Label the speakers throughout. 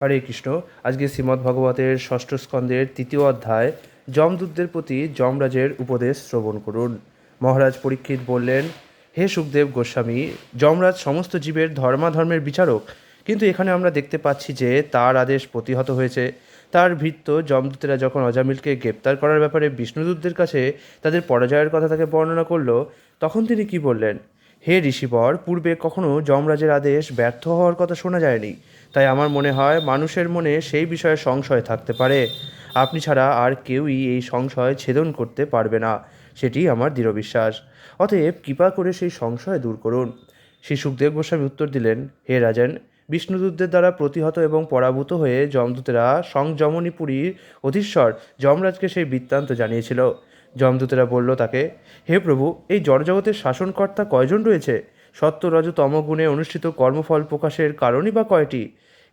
Speaker 1: হরে কৃষ্ণ। আজকে শ্রীমদ্ ভাগবতের ষষ্ঠ স্কন্ধের তৃতীয় অধ্যায় যমদূতদের প্রতি যমরাজের উপদেশ শ্রবণ করুন। মহারাজ পরীক্ষিত বললেন, হে সুখদেব গোস্বামী, যমরাজ সমস্ত জীবের ধর্মাধর্মের বিচারক, কিন্তু এখানে আমরা দেখতে পাচ্ছি যে তার আদেশ প্রতিহত হয়েছে। তার ভৃত্য যমদূতেরা যখন অজামিলকে গ্রেপ্তার করার ব্যাপারে বিষ্ণুদূতদের কাছে তাদের পরাজয়ের কথা তাকে বর্ণনা করল, তখন তিনি কি বললেন? হে ঋষিবর, পূর্বে কখনো যমরাজের আদেশ ব্যর্থ হওয়ার কথা শোনা যায়নি। তাই আমার মনে হয় মানুষের মনে সেই বিষয়ে সংশয় থাকতে পারে। আপনি ছাড়া আর কেউই এই সংশয় ছেদন করতে পারবে না, সেটি আমার দৃঢ় বিশ্বাস। অতএব কৃপা করে সেই সংশয় দূর করুন। শ্রী সুখদেব গোস্বামী উত্তর দিলেন, হে রাজন, বিষ্ণুদূতদের দ্বারা প্রতিহত এবং পরাভূত হয়ে যমদূতেরা সংযমনীপুরীর অধীশ্বর যমরাজকে সেই বৃত্তান্ত জানিয়েছিল। যমদূতেরা বলল তাকে, হে প্রভু, এই জড়জগতের শাসনকর্তা কয়জন রয়েছে? সত্য রজ তমগুণে অনুষ্ঠিত কর্মফল প্রকাশের কারণই বা কয়টি?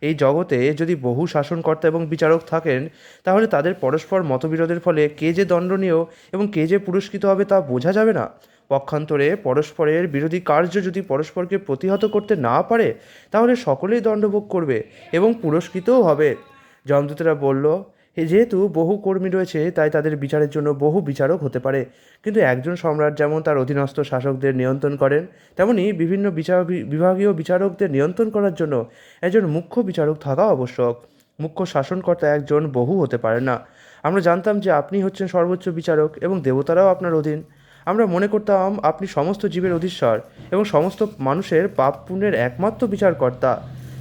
Speaker 1: এই জগতে যদি বহু শাসনকর্তা এবং বিচারক থাকেন, তাহলে তাদের পরস্পর মতবিরোধের ফলে কে যে দণ্ডনীয় এবং কে যে পুরস্কৃত হবে তা বোঝা যাবে না। পক্ষান্তরে পরস্পরের বিরোধী কার্য যদি পরস্পরকে প্রতিহত করতে না পারে, তাহলে সকলেই দণ্ডভোগ করবে এবং পুরস্কৃতও হবে। যমদূতেরা বলল, যেহেতু বহু কর্মী রয়েছে, তাই তাদের বিচারের জন্য বহু বিচারক হতে পারে। কিন্তু একজন সম্রাট যেমন তার অধীনস্থ শাসকদের নিয়ন্ত্রণ করেন, তেমনি বিভিন্ন বিভাগীয় বিচারকদের নিয়ন্ত্রণ করার জন্য একজন মুখ্য বিচারক থাকা আবশ্যক। মুখ্য শাসনকর্তা একজন বহু হতে পারে না। আমরা জানতাম যে আপনি হচ্ছেন সর্বোচ্চ বিচারক এবং দেবতারাও আপনার অধীন। আমরা মনে করতাম আপনি সমস্ত জীবের অধীশ্বর এবং সমস্ত মানুষের পাপ পুণ্যের একমাত্র বিচারকর্তা।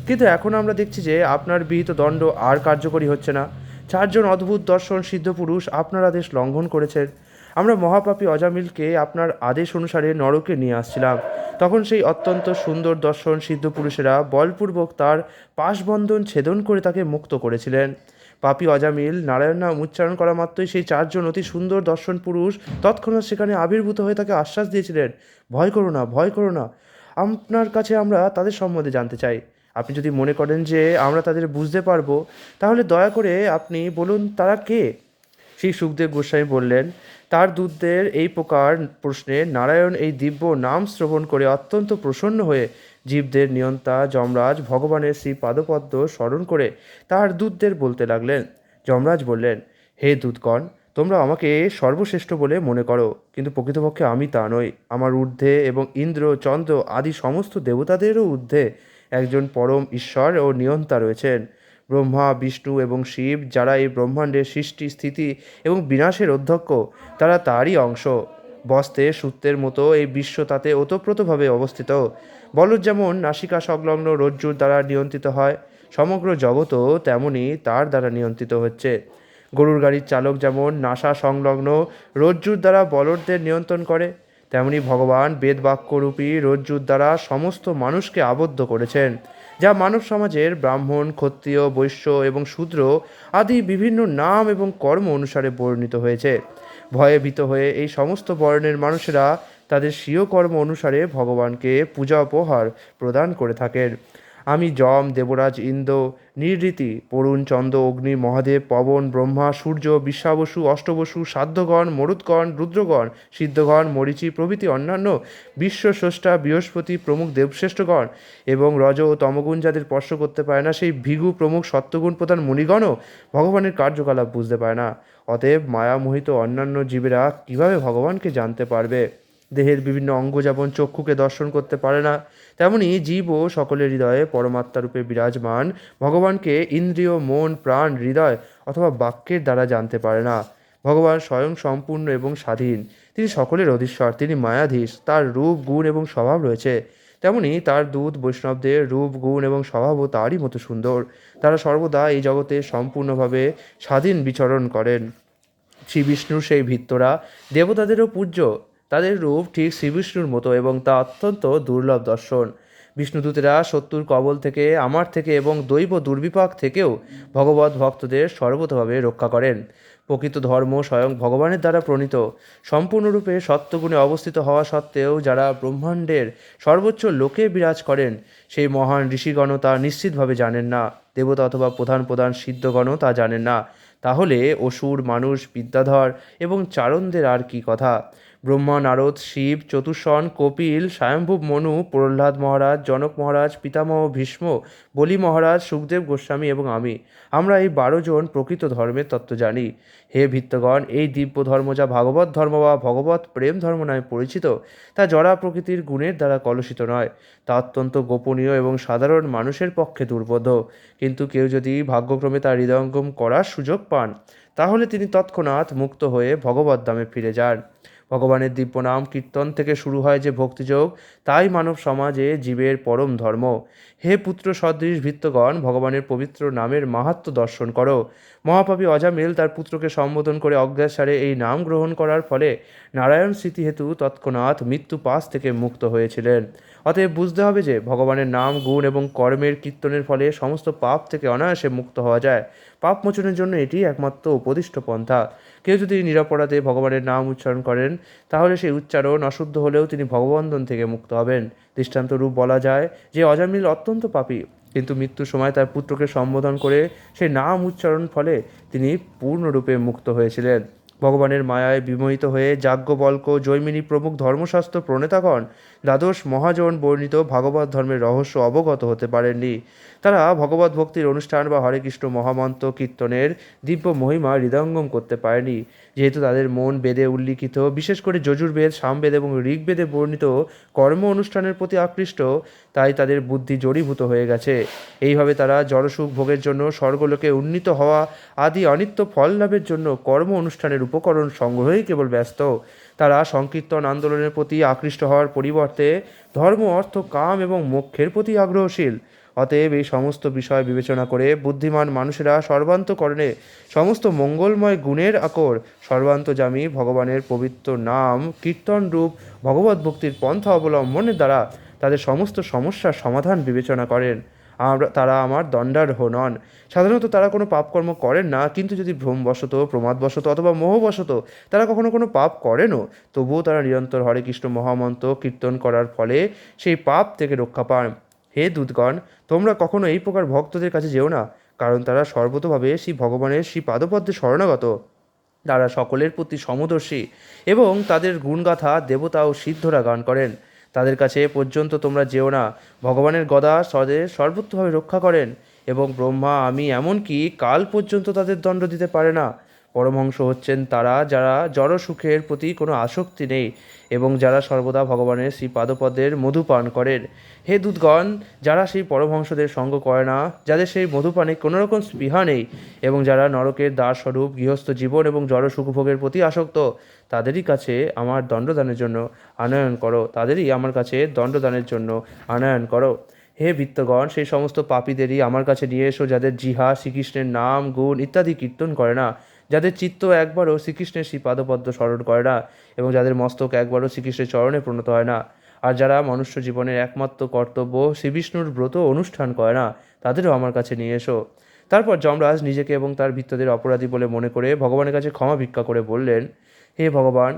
Speaker 1: কিন্তু এখন আমরা দেখছি যে আপনার বিহিত দণ্ড আর কার্যকরী হচ্ছে না। 4 জন অদ্ভুত দর্শন সিদ্ধ পুরুষ আপনার আদেশ লঙ্ঘন করেছেন। আমরা মহাপাপী অজামিলকে আপনার আদেশ অনুসারে নরকে নিয়ে আসছিলাম। তখন সেই অত্যন্ত সুন্দর দর্শন সিদ্ধ পুরুষেরা বলপূর্বক তার পাশবন্ধন ছেদন করে তাকে মুক্ত করেছিলেন। পাপী অজামিল নারায়ণ নাম উচ্চারণ করা মাত্রই সেই 4 জন অতি সুন্দর দর্শন পুরুষ তৎক্ষণাৎ সেখানে আবির্ভূত হয়ে তাকে আশ্বাস দিয়েছিলেন, ভয় করো না, ভয় করো না। আপনার কাছে আমরা তাদের সম্বন্ধে জানতে চাই। আপনি যদি মনে করেন যে আমরা তাদের বুঝতে পারবো, তাহলে দয়া করে আপনি বলুন তারা কে? শ্রী সুখদেব গোস্বামী বললেন, তার দূতদের এই প্রকার প্রশ্নে নারায়ণ এই দিব্য নাম শ্রবণ করে অত্যন্ত প্রসন্ন হয়ে জীবদের নিয়ন্তা যমরাজ ভগবানের শ্রী পাদপদ্ম স্মরণ করে তার দূতদের বলতে লাগলেন। যমরাজ বললেন, হে দূতগণ, তোমরা আমাকে সর্বশ্রেষ্ঠ বলে মনে করো, কিন্তু প্রকৃতপক্ষে আমি তা নই। আমার ঊর্ধ্বে এবং ইন্দ্র, চন্দ্র আদি সমস্ত দেবতাদেরও ঊর্ধ্বে একজন পরম ঈশ্বর ও নিয়ন্তা রয়েছেন। ব্রহ্মা, বিষ্ণু এবং শিব, যারা এই ব্রহ্মাণ্ডের সৃষ্টি, স্থিতি এবং বিনাশের অধ্যক্ষ, তারা তারই অংশ। বস্তে সূত্রের মতো এই বিশ্ব তাতে ওতপ্রোতভাবে অবস্থিত। বলদ যেমন নাসিকা সংলগ্ন রজ্জুর দ্বারা নিয়ন্ত্রিত হয়, সমগ্র জগৎও তেমনই তার দ্বারা নিয়ন্ত্রিত হচ্ছে। গরুর গাড়ির চালক যেমন নাসা সংলগ্ন রজ্জুর দ্বারা বলদদের নিয়ন্ত্রণ করে, তেমনি ভগবান বেদবাক্যরূপী রজ্জুর দ্বারা সমস্ত মানুষকে আবদ্ধ করেছেন, যা মানব সমাজের ব্রাহ্মণ, ক্ষত্রিয়, বৈশ্য এবং শূদ্র আদি বিভিন্ন নাম এবং কর্ম অনুসারে বর্ণিত হয়েছে। ভয়ে ভীত হয়ে এই সমস্ত বর্ণের মানুষেরা তাদের স্বীয় কর্ম অনুসারে ভগবানকে পূজা উপহার প্রদান করে থাকেন। আমি যম, দেবরাজ ইন্দ্র, নিরৃতি, বরুণ, চন্দ্র, অগ্নি, মহাদেব, পবন, ব্রহ্মা, সূর্য, বিশ্বাবসু, অষ্টবসু, সাধ্যগণ, মরুৎগণ, রুদ্রগণ, সিদ্ধগণ, মরীচি প্রভৃতি অন্যান্য বিশ্বস্রষ্টা বৃহস্পতি প্রমুখ দেবশ্রেষ্ঠগণ এবং রজ ও তমগুণ যাদের স্পর্শ করতে পারে না, সেই ভিগু প্রমুখ সত্যগুণ প্রধান মুনিগণও ভগবানের কার্যকলাপ বুঝতে পারে না। অতএব মায়ামোহিত অন্যান্য জীবেরা কিভাবে ভগবানকে জানতে পারবে? দেহের বিভিন্ন অঙ্গ যেমন চক্ষুকে দর্শন করতে পারে না, তেমনি জীবও সকলের হৃদয়ে পরমাত্মারূপে বিরাজমান ভগবানকে ইন্দ্রিয়, মন, প্রাণ, হৃদয় অথবা বাক্যের দ্বারা জানতে পারে না। ভগবান স্বয়ং সম্পূর্ণ এবং স্বাধীন। তিনি সকলের অধীশ্বর, তিনি মায়াধীশ। তার রূপ, গুণ এবং স্বভাব রয়েছে। তেমনি তার দূত বৈষ্ণবদের রূপ, গুণ এবং স্বভাবও তারই মতো সুন্দর। তারা সর্বদা এই জগতে সম্পূর্ণভাবে স্বাধীন বিচরণ করেন। শ্রী বিষ্ণুর সেই ভৃত্যরা দেবতাদেরও পূজ্য। তাদের রূপ ঠিক শ্রীবিষ্ণুর মতো এবং তা অত্যন্ত দুর্লভ দর্শন। বিষ্ণুদূতেরা শত্রুর কবল থেকে, আমার থেকে এবং দৈব দুর্বিপাক থেকেও ভগবত ভক্তদের সর্বতভাবে রক্ষা করেন। প্রকৃত ধর্ম স্বয়ং ভগবানের দ্বারা প্রণীত। সম্পূর্ণরূপে সত্যগুণে অবস্থিত হওয়া সত্ত্বেও যারা ব্রহ্মাণ্ডের সর্বোচ্চ লোকে বিরাজ করেন, সেই মহান ঋষিগণও তা নিশ্চিতভাবে জানেন না। দেবতা অথবা প্রধান প্রধান সিদ্ধগণও তা জানেন না। তাহলে অসুর, মানুষ, বিদ্যাধর এবং চারণদের আর কি কথা? ব্রহ্মা, নারদ, শিব, চতুষ্ষণ, কপিল, স্বয়ম্ভূব মনু, প্রহ্লাদ মহারাজ, জনক মহারাজ, পিতামহ ভীষ্ম, বলি মহারাজ, সুখদেব গোস্বামী এবং আমরা এই 12 জন প্রকৃত ধর্মের তত্ত্ব জানি। হে ভিত্তগণ, এই দিব্য ধর্ম যা ভাগবত ধর্ম বা ভগবত প্রেম ধর্ম নামে পরিচিত, তা জড়া প্রকৃতির গুণের দ্বারা কলুষিত নয়। তা অত্যন্ত গোপনীয় এবং সাধারণ মানুষের পক্ষে দুর্বোধ্য। কিন্তু কেউ যদি ভাগ্যক্রমে তার হৃদয়ঙ্গম করার সুযোগ পান, তাহলে তিনি তৎক্ষণাৎ মুক্ত হয়ে ভগবত ধামে ফিরে যান। ভগবানের দিব্য নাম কীর্তন থেকে শুরু হয় যে ভক্তিযোগ, তাই মানব সমাজে জীবের পরম ধর্ম। হে পুত্র সদৃশ ভৃত্যগণ, ভগবানের পবিত্র নামের মাহাত্ম্য দর্শন করো। মহাপাপী অজামিল তার পুত্রকে সম্বোধন করে অজ্ঞাতসারে এই নাম গ্রহণ করার ফলে নারায়ণ স্মৃতিহেতু তৎক্ষণাৎ মৃত্যু পাশ থেকে মুক্ত হয়েছিলেন। অতএব বুঝতে হবে যে ভগবানের নাম, গুণ এবং কর্মের কীর্তনের ফলে সমস্ত পাপ থেকে অনায়াসে মুক্ত হওয়া যায়। পাপ মোচনের জন্য এটি একমাত্র উপদিষ্ট পন্থা। কেউ যদি নিরপরাধে ভগবানের নাম উচ্চারণ করেন, তাহলে সেই উচ্চারণ অশুদ্ধ হলেও তিনি ভগবন্ধন থেকে মুক্ত হবেন। দৃষ্টান্তরূপ বলা যায় যে অজামিল অত্যন্ত পাপী, কিন্তু মৃত্যুর সময় তার পুত্রকে সম্বোধন করে সেই নাম উচ্চারণ ফলে তিনি পূর্ণরূপে মুক্ত হয়েছিলেন। ভগবানের মায়ায় বিমোহিত হয়ে যাজ্ঞবল্ক্য, জৈমিনী প্রমুখ ধর্মশাস্ত্র প্রণেতাগণ দ্বাদশ মহাজন বর্ণিত ভাগবত ধর্মের রহস্য অবগত হতে পারেননি। তারা ভগবত ভক্তির অনুষ্ঠান বা হরে কৃষ্ণ মহামন্ত্র কীর্তনের দিব্য মহিমা হৃদয়ঙ্গম করতে পারেনি। যেহেতু তাদের মন বেদে উল্লিখিত, বিশেষ করে যজুর্বেদ, সামবেদ এবং ঋগ্বেদে বর্ণিত কর্ম অনুষ্ঠানের প্রতি আকৃষ্ট, তাই তাদের বুদ্ধি জড়ীভূত হয়ে গেছে। এইভাবে তারা জড়সুখ ভোগের জন্য, স্বর্গলোকে উন্নীত হওয়া আদি অনিত্য ফল লাভের জন্য কর্ম অনুষ্ঠানের উপকরণ সংগ্রহেই কেবল ব্যস্ত। তারা সংকীর্তন আন্দোলনের প্রতি আকৃষ্ট হওয়ার পরিবর্তে ধর্ম, অর্থ, কাম এবং মোক্ষের প্রতি আগ্রহশীল। অতএব এই সমস্ত বিষয় বিবেচনা করে বুদ্ধিমান মানুষেরা সর্বান্তকরণে সমস্ত মঙ্গলময় গুণের আকর সর্বান্তর্যামী ভগবানের পবিত্র নাম কীর্তন রূপ ভগবত ভক্তির পন্থা অবলম্বনের দ্বারা তাদের সমস্ত সমস্যার সমাধান বিবেচনা করেন। তারা আমার দণ্ডার্হ নন। সাধারণত তারা কোনো পাপকর্ম করেন না, কিন্তু যদি ভ্রমবশত, প্রমাদবশত অথবা মোহবশত তারা কখনো কোনো পাপ করেনও, তবুও তারা নিরন্তর হরে কৃষ্ণ মহামন্ত্র কীর্তন করার ফলে সেই পাপ থেকে রক্ষা পান। হে দূতগণ, তোমরা কখনো এই প্রকার ভক্তদের কাছে যেও না, কারণ তারা সর্বতোভাবে শ্রী ভগবানের শ্রী পাদপদ্মে শরণাগত। তারা সকলের প্রতি সমদর্শী এবং তাদের গুণগাথা দেবতা ও সিদ্ধরা গান করেন। তাদের কাছে পর্যন্ত তোমরা যেও না। ভগবানের গদা সদের সর্বত্রভাবে রক্ষা করেন এবং ব্রহ্মা, আমি এমনকি কাল পর্যন্ত তাদের দণ্ড দিতে পারে না। পরমহংস হচ্ছেন তারা যারা জড় সুখের প্রতি কোনো আসক্তি নেই এবং যারা সর্বদা ভগবানের শ্রী পাদপদের মধু পান করেন। হে দূতগণ, যারা সেই পরমহংসদের সঙ্গ করে না, যাদের সেই মধুপানে কোনো রকম স্পৃহা নেই এবং যারা নরকের দ্বারস্বরূপ গৃহস্থ জীবন এবং জড় সুখভোগের প্রতি আসক্ত, তাদেরই কাছে আমার দণ্ডদানের জন্য আনয়ন করো। তাদেরই আমার কাছে দণ্ডদানের জন্য আনয়ন করো। হে বৃত্তগণ, সেই সমস্ত পাপীদেরই আমার কাছে নিয়ে এসো যাদের জিহা শ্রীকৃষ্ণের নাম, গুণ ইত্যাদি কীর্তন করে না, যাদের চিত্ত একবারও শ্রীকৃষ্ণের শ্রী পাদপদ্ম স্মরণ করে না এবং যাদের মস্তক একবারও শ্রীকৃষ্ণের চরণে প্রণত হয় না, আর যারা মনুষ্য জীবনের একমাত্র কর্তব্য শ্রীবিষ্ণুর ব্রত অনুষ্ঠান করে না, তাদেরও আমার কাছে নিয়ে এসো। তারপর যমরাজ নিজেকে এবং তার ভৃত্যদের অপরাধী বলে মনে করে ভগবানের কাছে ক্ষমা ভিক্ষা করে বললেন, হে ভগবান,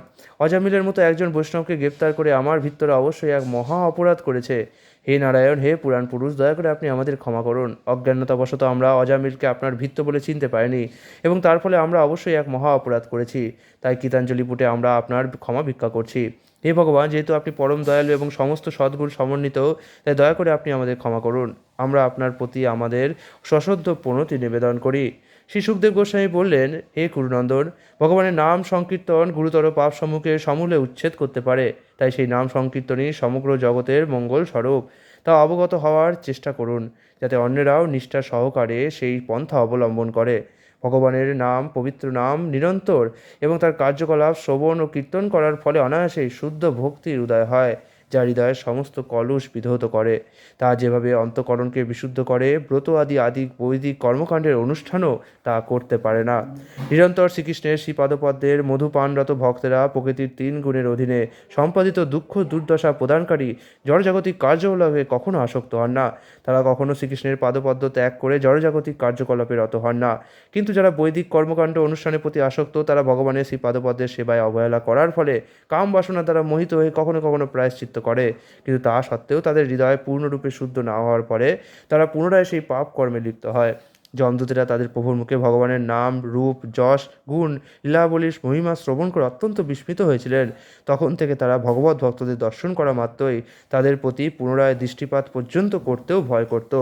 Speaker 1: অজামিলের মতো একজন বৈষ্ণবকে গ্রেপ্তার করে আমার ভৃত্যরা অবশ্যই এক মহা অপরাধ করেছে। হে নারায়ণ, হে পুরাণ পুরুষ, দয়া করে আপনি আমাদের ক্ষমা করুন। অজ্ঞানতাবশত আমরা অজামিলকে আপনার ভৃত্য বলে চিনতে পারিনি এবং তার ফলে আমরা অবশ্যই এক মহা অপরাধ করেছি। তাই গীতাঞ্জলি পুটে আমরা আপনার ক্ষমা ভিক্ষা করছি। হে ভগবান, যেহেতু আপনি পরম দয়ালু এবং সমস্ত সদ্গুণ সমন্বিত, তাই দয়া করে আপনি আমাদের ক্ষমা করুন। আমরা আপনার প্রতি আমাদের সশ্রদ্ধ প্রণতি নিবেদন করি। শ্রী সুখদেব গোস্বামী বললেন, হে কুরুনন্দন, ভগবানের নাম সংকীর্তন গুরুতর পাপ সমূহকে সমূলে উচ্ছেদ করতে পারে। তাই সেই নাম সংকীর্তনই সমগ্র জগতের মঙ্গল স্বরূপ। তা অবগত হওয়ার চেষ্টা করুন, যাতে অন্যরাও নিষ্ঠা সহকারে সেই পন্থা অবলম্বন করে। ভগবানের নাম, পবিত্র নাম নিরন্তর এবং তার কার্যকলাপ শ্রবণ ও কীর্তন করার ফলে অনায়াসেই শুদ্ধ ভক্তির উদয় হয়, যা হৃদয়ের সমস্ত কলুষ বিধৌত করে। তা যেভাবে অন্তঃকরণকে বিশুদ্ধ করে, ব্রত আদি বৈদিক কর্মকাণ্ডের অনুষ্ঠানও তা করতে পারে না। নিরন্তর শ্রীকৃষ্ণের শ্রীপাদপদ্মের মধুপানরত ভক্তেরা প্রকৃতির 3 গুণের অধীনে সম্পাদিত দুঃখ দুর্দশা প্রদানকারী জড়জাগতিক কার্যকলাপে কখনো আসক্ত হন না। তারা কখনো শ্রীকৃষ্ণের পাদপদ্ম ত্যাগ করে জড়জাগতিক কার্যকলাপে রত হন না। কিন্তু যারা বৈদিক কর্মকাণ্ড অনুষ্ঠানের প্রতি আসক্ত, তারা ভগবানের শ্রী পাদপদ্মের সেবায় অবহেলা করার ফলে কাম বাসনা দ্বারা মোহিত হয়ে কখনো কখনো প্রায়শ্চিত্ত করে, কিন্তু তা সত্ত্বেও তাদের হৃদয় পূর্ণরূপে শুদ্ধ না হওয়ার পরে তারা পুনরায় সেই পাপ কর্মে লিপ্ত হয়। যমদূতেরা তাদের প্রভুর মুখে ভগবানের নাম, রূপ, যশ, গুণ, লীলাবলীর মহিমা শ্রবণ করে অত্যন্ত বিস্মিত হয়েছিলেন। তখন থেকে তারা ভগবত ভক্তদের দর্শন করা মাত্রই তাদের প্রতি পুনরায় দৃষ্টিপাত পর্যন্ত করতেও ভয় করত।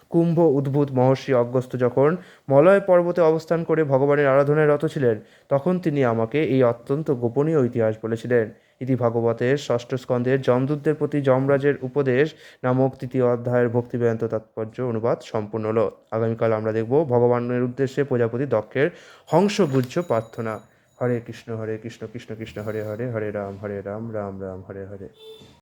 Speaker 1: কুম্ভ উদ্ভূত মহর্ষি অগস্ত্য যখন মলয় পর্বতে অবস্থান করে ভগবানের আরাধনায় রত ছিলেন, তখন তিনি আমাকে এই অত্যন্ত গোপনীয় ইতিহাস বলেছিলেন। ইতি ভাগবতের ষষ্ঠ স্কন্ধের যমদূতদের প্রতি যমরাজের উপদেশ নামক তৃতীয় অধ্যায়ের ভক্তিবেদান্ত তাৎপর্য অনুবাদ সম্পূর্ণ হলো। আগামীকাল আমরা দেখব ভগবানের উদ্দেশ্যে প্রজাপতি দক্ষের হংসগুহ্য প্রার্থনা। হরে কৃষ্ণ কৃষ্ণ কৃষ্ণ হরে হরে, হরে রাম রাম রাম হরে হরে।